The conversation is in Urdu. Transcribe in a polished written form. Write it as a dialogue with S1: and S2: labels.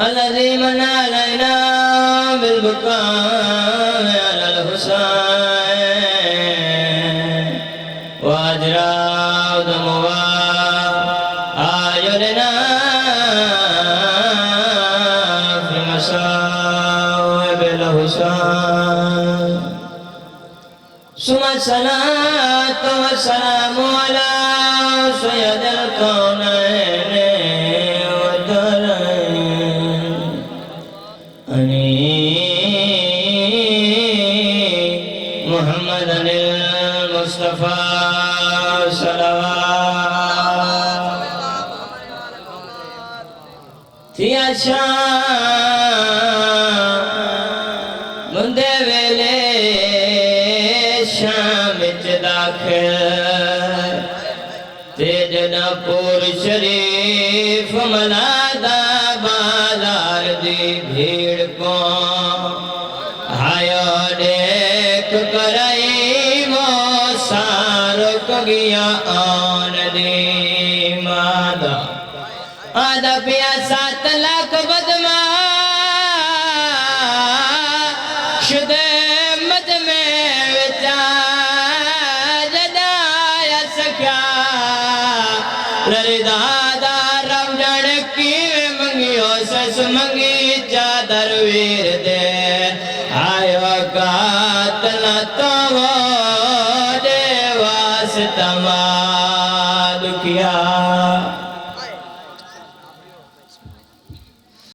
S1: الذي من علينا بالبكاء على الحسين واجرى دموع اعيننا في مصائب الحسين ثم الصلاة والسلام على سيد الكونين محمد المصطفى صلوات في من ديويلي شام داخل تیجنا پور شریف ملادا بازار دی بھیڑ کو آیا دیکھ کرائی وہ سارو کو گیا آن دی مادا آدھا پیا 7 لاکھ بدما شدے مجمع وچا جدایا سکیا لردادا رب جڑ کی منگیو سس منگی چادر ویر دے آئیو قاتل تو دے واسطہ مال کیا